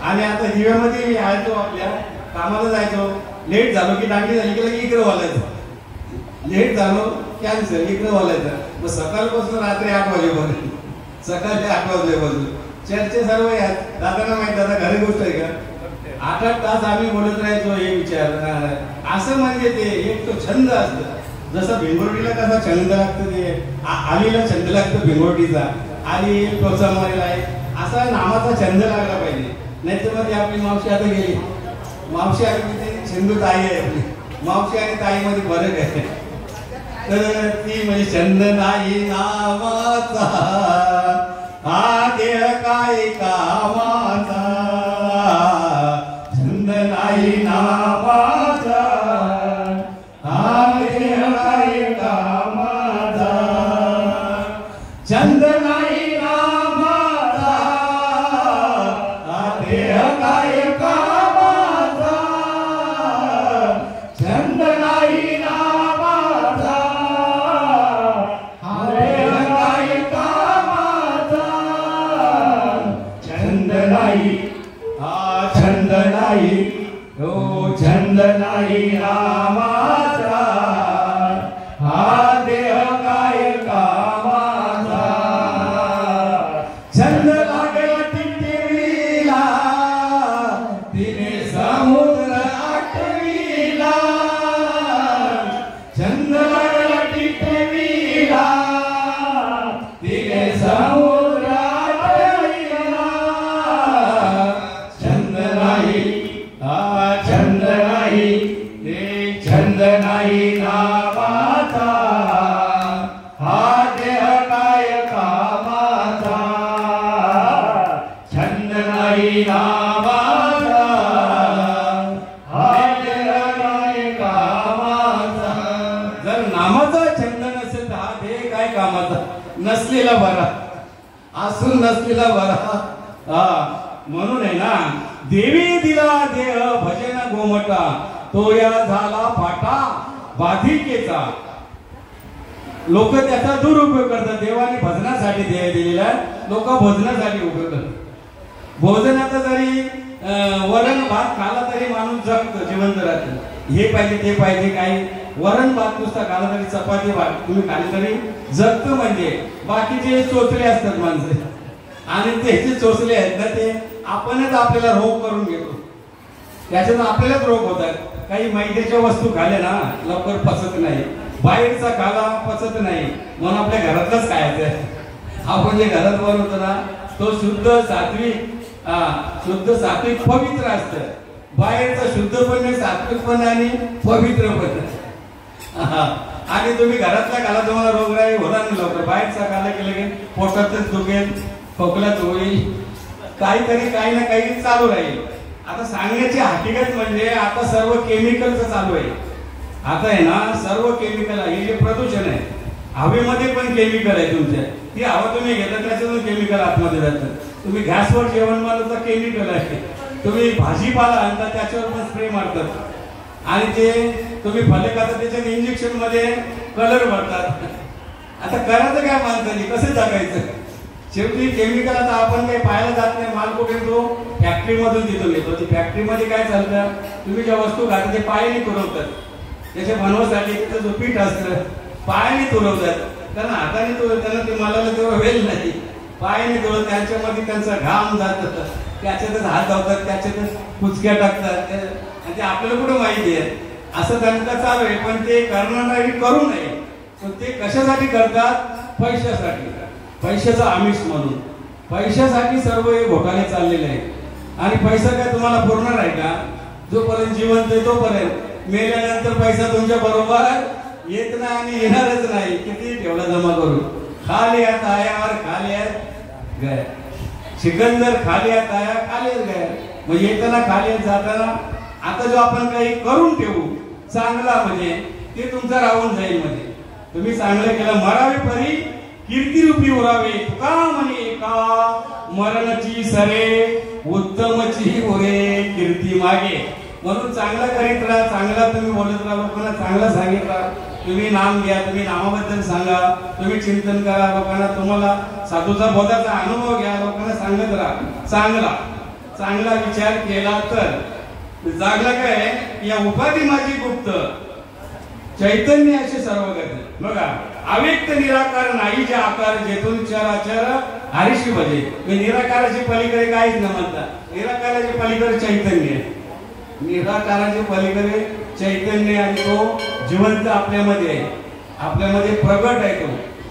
आणि आता दिव्यामध्ये मी यायचो, आपल्या कामाला जायचो. लेट झालो की दांडी झाली की इकडे वालायचं, लेट झालो कॅन्सल, इकडे वालायचं. मग सकाळपासून रात्री 8 वाजेपर्यंत, सकाळी 8 वाजेपासून चर्चे सर्व यात. दादांना माहिती, दादा घरी गोष्ट आहे का, 8-8 तास आम्ही बोलत राहायचो हे विचार. असं म्हणजे ते एक तो छंद असतो. जसं भिंगोर्डीला कसा छंद लागतो, ते आलीला छंद लागतो भिंगोर्डीचा, आली टोचा मारेला आहे, असा नामाचा छंद लागला पाहिजे. नाहीतर मग आपली मावशी आता गेली, मावशी आली ते सिंधू ताई आहे आपली. मावशी आणि ताईमध्ये फरक आहे. तर ती म्हणजे छंद नाही नावाचा, हा देह काय कामाचा, छंद नाही नावाचा, हा देह काय कामाचा, छंद नाही नावाचा, हा देह काय कामाचा, छंद नाही नावाचा, हा देह काय कामाचा, छंद नाही, हा छंद नाही, हो छंद नाही नावाचा, हा देह काय कामाचा, छंद लागला टिटवीला, तिने समुद्र आटविला, छंद लागला टिटवीला, तिने समुद्र आटविला, हा छंद नाही ते छंद नाही नावाचा, हा देह काय कामाचा, छंद नाही नावाचा, हा देह काय कामाचा. जर नामाचा छंद नसेल तर हा देह काय कामाचा. नसलेला बरा, असून नसलेला बरा. हा म्हणून आहे ना, देवी दिला देह भजन गोमटा, तो या झाला फाटा बाधिकेचा. लोक त्याचा दुरुपयोग करतात. देवाने भजनासाठी देह दिलेला आहे, लोक भजनासाठी उपयोग करतात. भोजनाचा जरी वरण भात खाला तरी माणूस जगतो, जिवंत राहतो. हे पाहिजे ते पाहिजे, काही वरण भात नुसता खाला तरी, चपाती भात तुम्ही खाली तरी जगतो. म्हणजे बाकीचे चोचले असतात माणसं, आणि ते जे चोचले आहेत ना ते आपणच आपल्याला रोग करून घेतो. त्याच्यातून आपल्यालाच रोग होतात. काही मैद्याच्या वस्तू खाल्या ना लवकर पचत नाही, बाहेरचा खाला पचत नाही, म्हणून आपल्या घरातच खायचं. आपण जे घरात बनवतो ना तो शुद्ध सात्विक, शुद्ध सात्विक पवित्र असतं. बाहेरचं शुद्ध पण नाही, सात्विक पण आणि पवित्र पण. आणि तुम्ही घरातला खाला तुम्हाला रोगराई होणार नाही लवकर. बाहेरचा खाला केलं की पोटातच दुखेल, खोकलाच होईल, काहीतरी काही ना काही चालू राहील. आता सांगण्याची हकीकत म्हणजे आता सर्व केमिकलचं चालू आहे. आता आहे ना सर्व केमिकल आहे. हे जे प्रदूषण आहे, हवेमध्ये पण केमिकल आहे तुमच्या. ती हवा तुम्ही घेता त्याच्यातून केमिकल आतमध्ये जातं. तुम्ही गॅसवर जेवण मारलं तर केमिकल आहे. तुम्ही भाजीपाला आणता त्याच्यावर पण स्प्रे मारतात, आणि ते तुम्ही फळे खाता त्याच्यात इंजेक्शन मध्ये कलर भरतात. आता करायचं काय माणसाने, कसं जगायचं. शेवटी केमिकल आता आपण काही पाहायला जात नाही. माल कुठे तो फॅक्टरी मधून तिथून येतो. ती फॅक्टरी मध्ये काय चालतं, तुम्ही ज्या वस्तू खाता ते पायाने तुरवतात. त्याच्या बनवासाठी त्याचं जो पीठ असतं पायाने तुरवतात. कारण हाताने त्यांना ते मालाला तेवढं वेळ नाही. पायाने तुरवत, त्यांच्यामध्ये त्यांचा घाम जात, त्याच्यातच हात धावतात, त्याच्यातच कुचक्या टाकतात. आणि ते आपल्याला कुठं माहिती आहे. असं त्यांना चालू आहे. पण ते करणारे करू नये. पण ते कशासाठी करतात, पैशासाठी, पैशाचा आमिष म्हणून. पैशासाठी सर्व हे घोटाळे चाललेले आहेत. आणि पैसा काय तुम्हाला पुरणार आहे का. जोपर्यंत जिवंत आहे तोपर्यंत. मेल्यानंतर पैसा तुमच्या बरोबर येत नाही आणि येणारच नाही. किती ठेवला जमा करून. खाली हात आयावर खाली हात गया, सिकंदर खाली हात आया खाली गया. मग येताना खाली हात जाताना आता जो आपण काही करून ठेवू चांगला म्हणजे ते तुमचा राहून जाईल. म्हणजे तुम्ही चांगलं केलं, मरावी परी कीर्तिरूपी उरावे. तुका म्हणे का मरणची सरे, उत्तमची उरे कीर्ती मागे. म्हणून चांगला करीत राहा, चांगला तुम्ही बोलत राहा, लोकांना चांगला सांगितला. तुम्ही नाम घ्या, तुम्ही नामाबद्दल सांगा, तुम्ही चिंतन करा लोकांना. तुम्हाला साधूचा बोधाचा अनुभव घ्या, लोकांना सांगत राहा. चांगला चांगला विचार केला तर जागला काय, या उपाधी माझी गुप्त चैतन्य असे सर्व करते. बघा, अव्यक्त निराकार नाही जे आकार, जेथून चराचर हरीशी भजे. मी निराकाराची पलीकडे काहीच न म्हणता. निराकाराची पलीकडे चैतन्य, निराकाराचे पलीकडे चैतन्य, आणि तो जिवंत आपल्यामध्ये आहे, आपल्यामध्ये प्रगट आहे. तो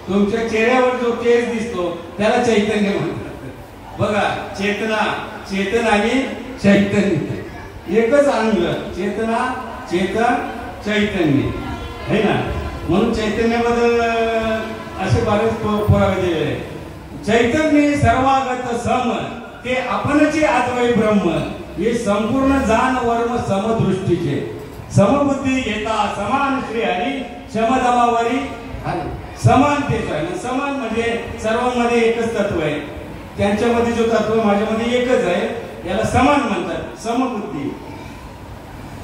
तुमच्या चेहऱ्यावर जो तेज दिसतो त्याला चैतन्य म्हणतात. बघा, चेतना, चेतन आणि चैतन्य एकच अंग. चेतना, चेतन, चैतन्य है ना. म्हणून चैतन्याबद्दल असे बरेच पुरावे दिलेले आहेत. चैतन्य सर्वागत सम, ते आपणचे अद्वै ब्रह्म. हे संपूर्ण जाण वर्म समदृष्टीचे. समबुद्धी घेता समान श्री हरी, शमदमावरी समान तेच आहे. समान म्हणजे सर्वांमध्ये एकच तत्व आहे. त्यांच्यामध्ये जो तत्व माझ्यामध्ये एकच आहे, याला समान म्हणतात, समबुद्धी.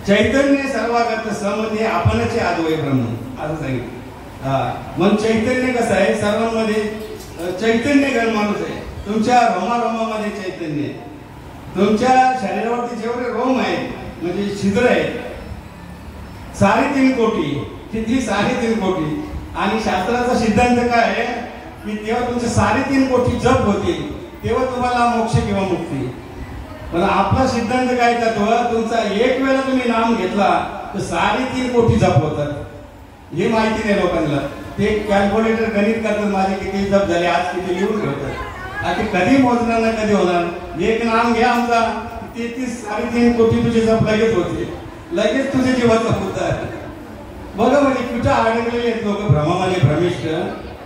चैतन्य सर्वागत सम, ते आपणचे अद्वै ब्रह्म असं सांगितलं. मग चैतन्य कसं आहे, सर्वांमध्ये चैतन्य घन माणूस आहे. तुमच्या रोमारोमामध्ये चैतन्य आहे. तुमच्या शरीरावरती जेवढे रोम आहेत म्हणजे छिद्र आहेत 3.5 कोटी, किती 3.5 कोटी. आणि शास्त्राचा सिद्धांत काय आहे की तेव्हा तुमचे 3.5 कोटी जप होतील तेव्हा तुम्हाला मोक्ष किंवा मुक्ती. पण आपला सिद्धांत काय तत्व, तुमचा एक वेळा तुम्ही नाम घेतला तर 3.5 कोटी जप होतात. हे माहिती नाही लोकांना. ते कॅल्क्युलेटर गणित करतात, माझे किती जप झाले आज, किती लिहून ठेवतात. आता कधी मोजणार ना कधी होणार. एक नाम घ्या आमचा, 33.5 कोटी तुझे जप लगेच होते, लगेच तुझे जीवाचा मुद्दा आहे. बघा म्हणजे कुठं अडकलेले आहेत लोक भ्रमामध्ये भ्रमिष्ठ,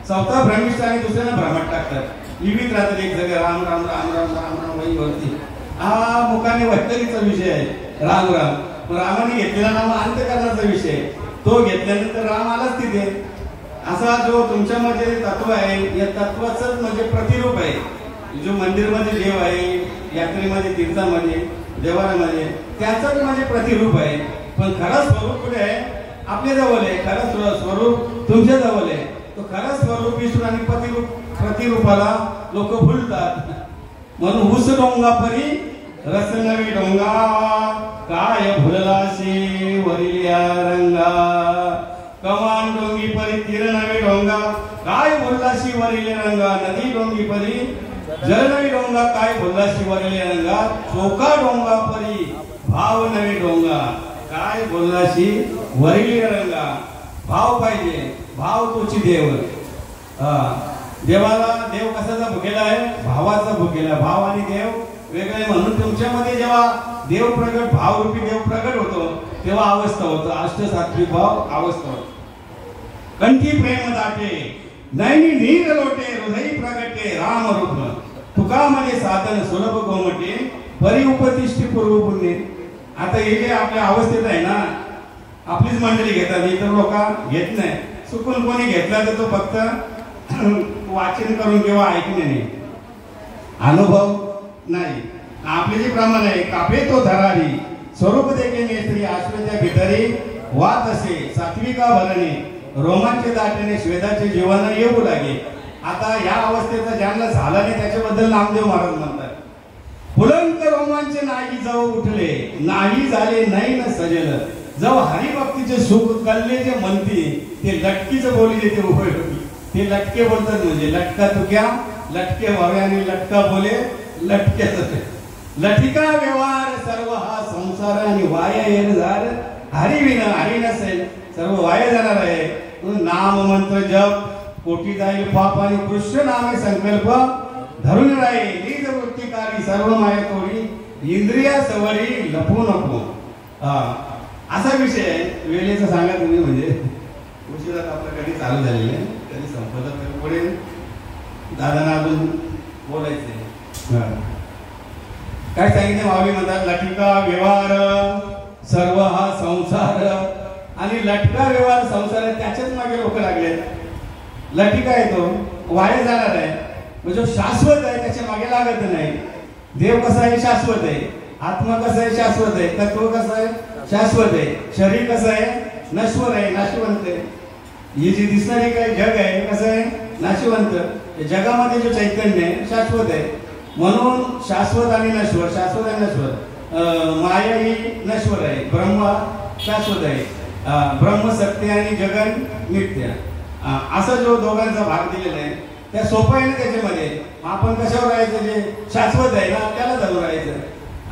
स्वतः भ्रमिष्ठ आणि दुसऱ्यांना भ्रमात टाकतात. लिहित राहतात एक जागा राम राम राम राम राम राम वरती. हा मुखाने वैतरीचा विषय आहे राम राम. रामाने घेतलेला नाम अंतकरणाचा विषय, तो घेतल्यानंतर राम आलाच तिथे. असा जो तुमच्यामध्ये तत्व आहे, या तत्वाच म्हणजे प्रतिरूप आहे. जो मंदिरमध्ये देव आहे, यात्रेमध्ये तीर्थामध्ये देवारामध्ये त्याचंच म्हणजे प्रतिरूप आहे. पण खरं स्वरूप कुठे आहे? आपल्या जवळ आहे. खरं स्वरूप तुमच्या जवळ आहे. तो खरं स्वरूप विसरून आणि प्रतिरूपाला लोक भुलतात. म्हणून हुस डोंगा परी रस नवी डोंगा, काय भुललाशी वरिल्या रंगा. कमान डोंगी परी तीर नवी डोंगा, काय भुललाशी वरिले रंगा. नदी डोंगी परी जल नवी डोंगा, काय भुललाशी वरिले रंगा. चोका डोंगा परी भाव नवी डोंगा, काय बोललाशी वरिले रंगा. भाव पाहिजे, भाव तोची देव. देवाला देव कशाचा भुकेला आहे? भावाचा भुकेला. भाव आणि देव वेगळे. म्हणून तुमच्यामध्ये जेव्हा देव प्रगट, भावरूपी देव प्रगट होतो तेव्हा अवस्था होतो, अष्टसात्विक भाव अवस्था होतो. कंठी प्रेम दाटे, नैनी नीर लोटे, हृदय प्रगटे राम रूप. तुकामध्ये साधन सुलभ गोमटे, परी उपतिष्ठी पूर्व पुण्य. आता हे जे आपल्या अवस्थेत आहे ना, आपलीच मंडळी घेतात, इतर लोक घेत नाही. चुकून कोणी घेतला तर तो फक्त वाचन करून किंवा ऐकणे नाही, अनुभव नाही. आपले जे प्रमाण आहे, कापे तो धरारी स्वरूप देखे नेत्री, आश्रच्या भितरी वात असे सात्विका भरणे, रोमांचे दाटणे श्वेताचे जीवन येऊ लागे. आता या अवस्थेचा ज्यांना झाला नाही त्याच्याबद्दल नामदेव महाराज म्हणतात, फुलंक रोमांच नाही जाऊ उठले, नाही झाले नाही न सजेल. जव हरिभक्तीचे सुख कल्ले जे म्हणते ते लटकीच बोली देते उपयोगी. ते लटके बोलतात म्हणजे लटका तुक्या लटके व्हावे आणि लटका बोले लटकेच. लटिका व्यवहार सर्व हा संसार आणि वाया येणार. हरिविन हरि नसेल सर्व वाया जाणार आहे. नाम मंत्र जप कोटी जाईल पाप आणि कृष्ण नामे संकल्प धरून राही. निज वृत्तिकारी सर्व माया तोडी, इंद्रिया सवरी लपू नको. असा विषय आहे. वेळेचा सांगा तुम्ही म्हणजे उशिरा आपलं कधी चालू झालेलं आहे, कधी संपलं तरी पुढे दादांना अजून बोलायचे. काय सांगितलं माऊली म्हणतात, लटिका व्यवहार सर्व हा संसार. आणि लटका व्यवहार संसार त्याच्याच मागे लोक लागले. लटिका येतो वाया जाणार आहे, म्हणजे शाश्वत आहे त्याच्या मागे लागत नाही. देव कसा आहे? शाश्वत आहे. आत्मा कसा आहे? शाश्वत आहे. तत्व कसं आहे? शाश्वत आहे. शरीर कसं आहे? नश्वर आहे, नाशवंत आहे. ही जी दिसणारी काही जग आहे कसं आहे? नाशवंत. जगामध्ये जो चैतन्य आहे शाश्वत आहे. म्हणून शाश्वत आणि नश्वर, शाश्वत आणि नश्वर. माया ही नश्वर आहे, ब्रह्म शाश्वत आहे. ब्रह्म सत्य आणि जगन नित्य. असा जो दोघांचा भाग दिलेला आहे त्या सोपं आहे ना. त्याच्यामध्ये आपण कशावर राहायचं? जे शाश्वत आहे ना त्याला धरून राहायचं.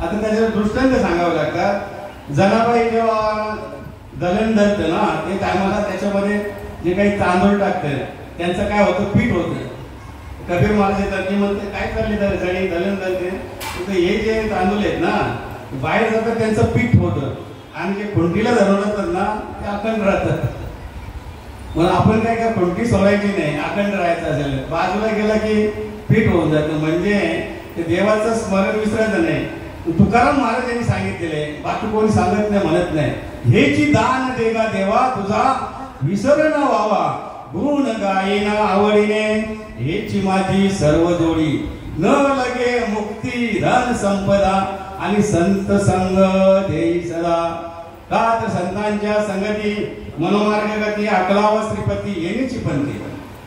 आता त्याच्यावर दृष्टांत सांगावं लागतात. जनाबाई जेव्हा दलन दलतं ना ते टायमाला त्याच्यामध्ये जे काही तांदूळ टाकतात त्यांचं काय होतं? पीठ होतं. कबीर महाराज येतात की म्हणते काय करले तर जणी दलन दलते, हे जे तांदूळ आहेत ना बाहेर जातात त्यांचं पीठ होतं आणि जे खुंटीला धरून राहतात ना ते अखंड राहतात. म्हणून आपण काय खुंटी सोडायची नाही, अखंड राहायचं असेल. बाजूला गेला की पीठ होऊन जातं. म्हणजे ते देवाचं स्मरण विसरायचं नाही. तुकाराम महाराज यांनी सांगितलेले, बाकी कोणी सांगत नाही, म्हणत नाही. हेची दान देगा देवा तुझा विसर न व्हावा, गुण गायना आवडीने हेची माझी सर्व जोडी. न लगे मुक्ती धन संपदा आणि संत संग देई सदा. का तर संतांच्या संगती मनोमार्ग गती अकलावा श्रीपती येण्याची पंथी.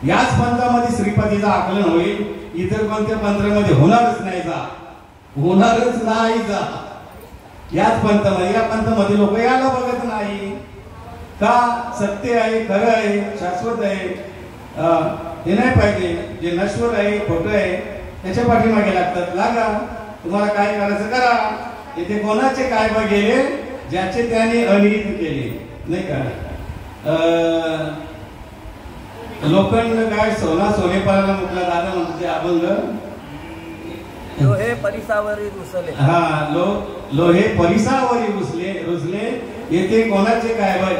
याच पंथामध्ये श्रीपतीचा आकलन होईल. इतर कोणत्या पंथामध्ये होणारच नाही जा, होणारच नाही जा. याच पंथामध्ये, या पंथामध्ये लोक याला बघत नाही. का? सत्य आहे, खरं आहे, शाश्वत आहे. हे नाही पाहिजे. जे नश्वर आहे, खोटं आहे त्याच्या पाठीमागे लागतात. लागा, तुम्हाला काय करायचं करा. इथे कोणाचे काय बघेले? ज्याचे त्याने अनिहित केले नाही का. लोखंड काय सोना सोनेपाला म्हटलं दादा म्हणते अभंग. लोहे परिसावरी रुसले. हा लोहे परिसावरी रुसले येथे कोणाचे काय बाय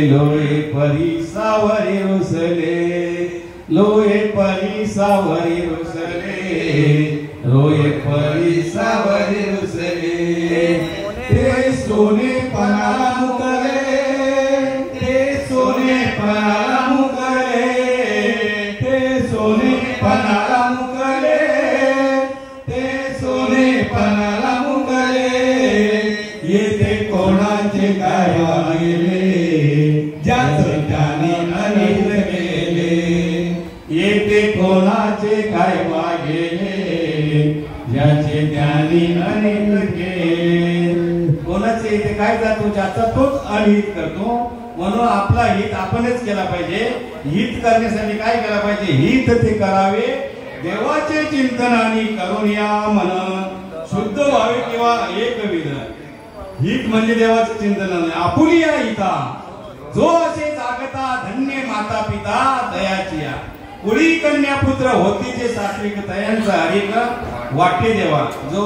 लोहे परिसावरी रुसले लोहे परिसावरी रुसले लोहे परिसावरी रुसले ते सोने पणाला मुकले ते सोने पणाला मुकले ते सोने पणाला मुकले ते सोने पणाला मुकले येते कोणाचे काय गेले ज्याचे त्याने अनिल केले येते कोणाचे काय गेले ज्याचे त्याने अनिल केले कोणाचे येते काय जातो ज्याचा तोच अनिहित करतो म्हणून आपला हित आपणच केला पाहिजे हित करण्यासाठी काय केला पाहिजे हित ते करावे देवाचे चिंतन आणि करून या मन शुद्ध व्हावे किंवा एकविध हित म्हणजे देवाचे चिंतन आपुलिया हिता जो असे जागता धन्य माता पिता दयाची या कुळी कन्या पुत्र होती जे सात्विक तयांचा हरिक वाटे देवा जो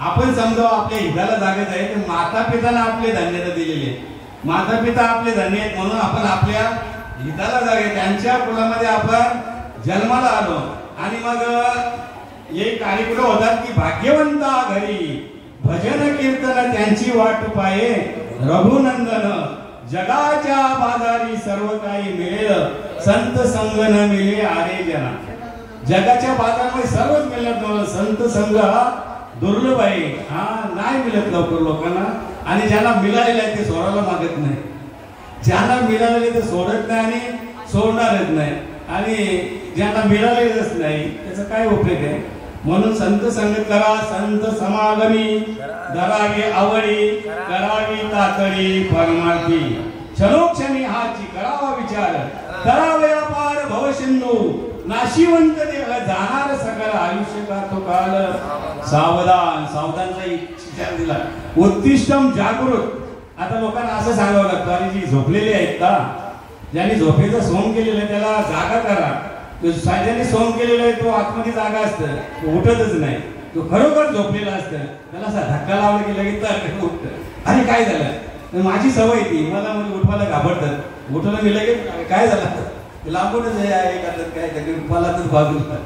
आपण समजा आपल्या हिताला जागत आहे तर माता पिताना आपले धन्यता दिलेली आहे माता पिता आपले धन्य आहेत म्हणून आपण आपल्या हिताला जागे त्यांच्या कुलामध्ये आपण जन्माला आलो आणि मग एक कार्यक्रम होतात की भाग्यवंता घरी भजन कीर्तन त्यांची वाट पाये रघुनंदन जगाच्या बाजारी सर्व काही मिळेल संत संग न मिळे आरे जना जगाच्या बाजारामध्ये सर्वच मिळत संत संग हा दुर्लभ आहे हा नाही मिळत लवकर लोकांना आणि ज्यांना मिळालेलं आहे ते सोडायला मागत नाही ज्यांना मिळालेले ते सोडत नाही आणि सोडणारच नाही आणि ज्यांना मिळालेलंच नाही त्याचा काय उपयोग आहे म्हणून संत संगत करा संत समागमी धरावी आवडी करावी तातडी परमार्थी क्षणोक्षणी हाची करावा विचार करावया पार भवसिंधू नाशिवंत देह जाणार सकल आयुष्य का तो काल सावधानचा विचार दिला उत्तिष्ठम जागृत आता लोकांना असं सांगावं लागतं आणि जी झोपलेली आहेत का ज्यांनी झोपेचं सोंग केलेलं आहे त्याला जागा करा ज्यांनी सोंग केलेलं आहे तो आतमध्ये जागा असतं तो उठतच नाही तो खरोखर झोपलेला असतं त्याला असा धक्का लावला की लगेच उठत आणि काय झालं माझी सवय ती मला म्हणजे उठवायला घाबरतात उठवलं मी लगेच काय झालं लांबूनच काय मला तर बाजूला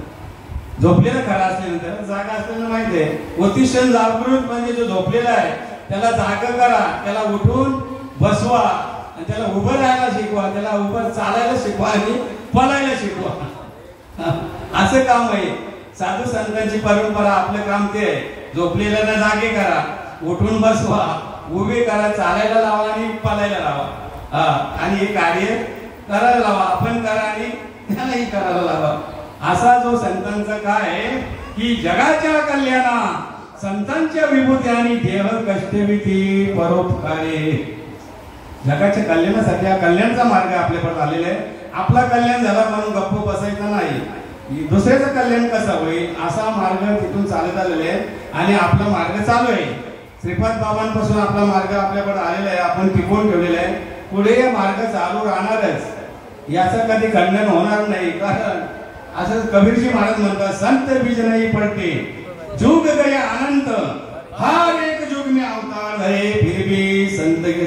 झोपलेला खरा असल्यानंतर जागा असल्यानं माहिती आहे उत्तिष्ठम जागृत म्हणजे जो झोपलेला आहे त्याला जागा करा त्याला उठून बसवा आणि त्याला उभं राहायला शिकवा त्याला उभं चालायला शिकवा आणि पळायला शिकवा असं काम आहे साधू संतांची परंपरा आपलं काम ते आहे झोपलेल्याला जागे करा उठून बसवा उभे करा चालायला लावा आणि पळायला लावा आणि हे कार्य करायला लावा आपण करा आणि त्यालाही करायला लावा असा जो संतांचा काय आहे की जगाच्या कल्याणा संतांच्या विभूती आणि देह कष्टविधी परोपकारे जगाच्या कल्याणासाठी हा कल्याणचा मार्ग आपल्याकडे आलेला आहे आपला कल्याण झाला म्हणून गप्प बसायचा नाही दुसऱ्याचं कल्याण कसं होईल असा मार्ग तिथून चालत आलेला आहे आणि आपला मार्ग चालू आहे श्रीपाद बाबांपासून आपला मार्ग आपल्याकडे आलेला आहे आपण टिकवून ठेवलेला आहे पुढे हे मार्ग चालू राहणारच याचं कधी खंडन होणार नाही कारण असं कबीरजी महाराज म्हणतात संत बीज नाही पडते जुग गया अनंत हर एक युग में अवतार धरे फिर भी संत के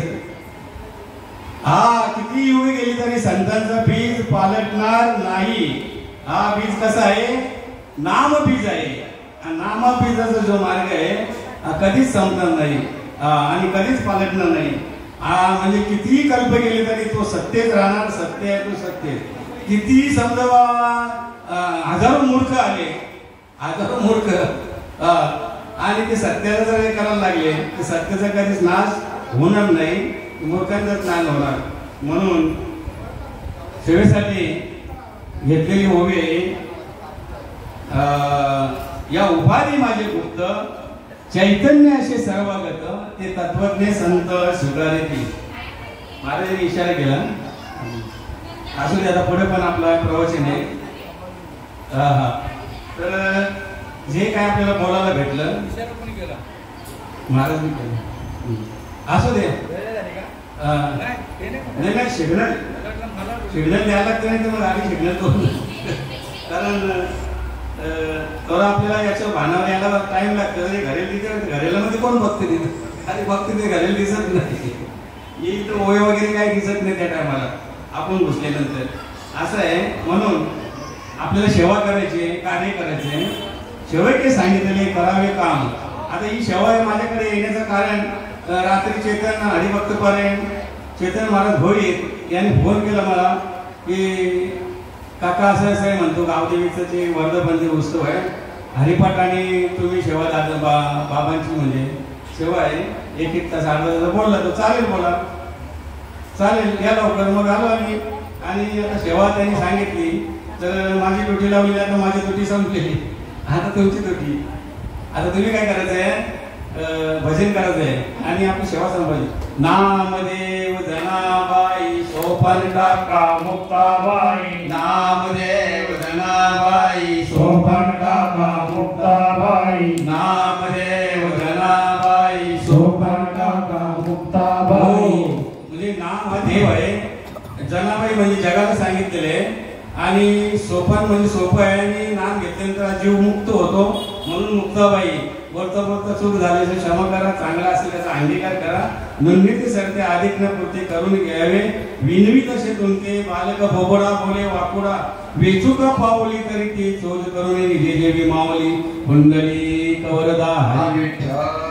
किती युग गेली तरी संतांचं बीज पालटणार नाही हा बीज कसा आहे नाम बीज आहे नाम बीजाचा जो मार्ग आहे कधीच संपणार नाही आणि कधीच पालटणार नाही म्हणजे कितीही कल्प गेले तरी तो सत्तेत राहणार सत्य आहे तो सत्य किती समजा हजारो मूर्ख आले हजारो मूर्ख आणि ते सत्याला जर हे करायला लागले तर सत्याचा कधीच नाश होणार नाही मूर्खांचा ज्ञान होणार म्हणून सेवेसाठी घेतलेली ओवी या उपाधी माझे गुप्त चैतन्य असे सर्वगत ते तत्वज्ञ संत स्वीकारिती महाराजांनी इशारा केला असू दे आता पुढे पण आपला प्रवचन आहे तर जे काय आपल्याला बोलायला भेटलं महाराजांनी केलं असू दे नाही सिग्नल द्यायला लागतं नाही तर मग आम्ही सिग्नल करून कारण तर आपल्याला याच्या भानावर यायला टाइम लागतो. घरेल तिथे घरेला मध्ये कोण बघते तिथं, अरे बघते ते घरेला दिसत नाही, येईल तर ओय वगैरे काही दिसत नाही त्या टायमाला आपण घुसल्यानंतर. असं आहे. म्हणून आपल्याला सेवा करायची, कार्य करायचे. सेवके सांगितलेले करावे काम. आता ही सेवा आहे. माझ्याकडे येण्याचं कारण रात्री चेतन हरिभक्त पारायण चेतन महाराज भोईर यांनी फोन केला मला की काका असं असं आहे म्हणतो, गावदेवीचं जे वर्धपंथी उत्सव आहे, हरिपाठ आणि तुम्ही सेवा दादा बाबांची म्हणजे सेवा आहे, एक तास अर्धा तास बोलला तो. चालेल बोला, चालेल या लवकर. मग आलो आम्ही आणि आता सेवा त्यांनी सांगितली तर माझी ड्युटी लावली. आता माझी ड्युटी संपलेली, आता तुमची ड्युटी. आता तुम्ही काय करायचं आहे, भजन करायचं आहे आणि आपली सेवा संपवायची. नामदेव जनाबाई सोपान टाका मुक्ताबाई, नामदेव जनाबाई सोपान टाका मुक्ताबाई, नामदेव जनाबाई सोपान टाका मुक्ताबाई. म्हणजे नाम हा देव आहे, जनाबाई म्हणजे जगाला सांगितलेले आणि सोपान म्हणजे सोपं आहे आणि नाम घेतल्यानंतर जीव मुक्त होतो म्हणून मुक्ताबाई. बोलता बोलता चूक झाल्याचे क्षमा करा, चांगला असेल त्याचा अंगीकार करा. नंदिती सरते अधिक न कृत्य करून घ्यावे, विनवी तसे तुमचे बालक बोबडा बोले वाकुडा, वेचुका पावली तरी ती चोज करून निजे देवी मावली. कुंडली कवरदा हरी विठ्ठल.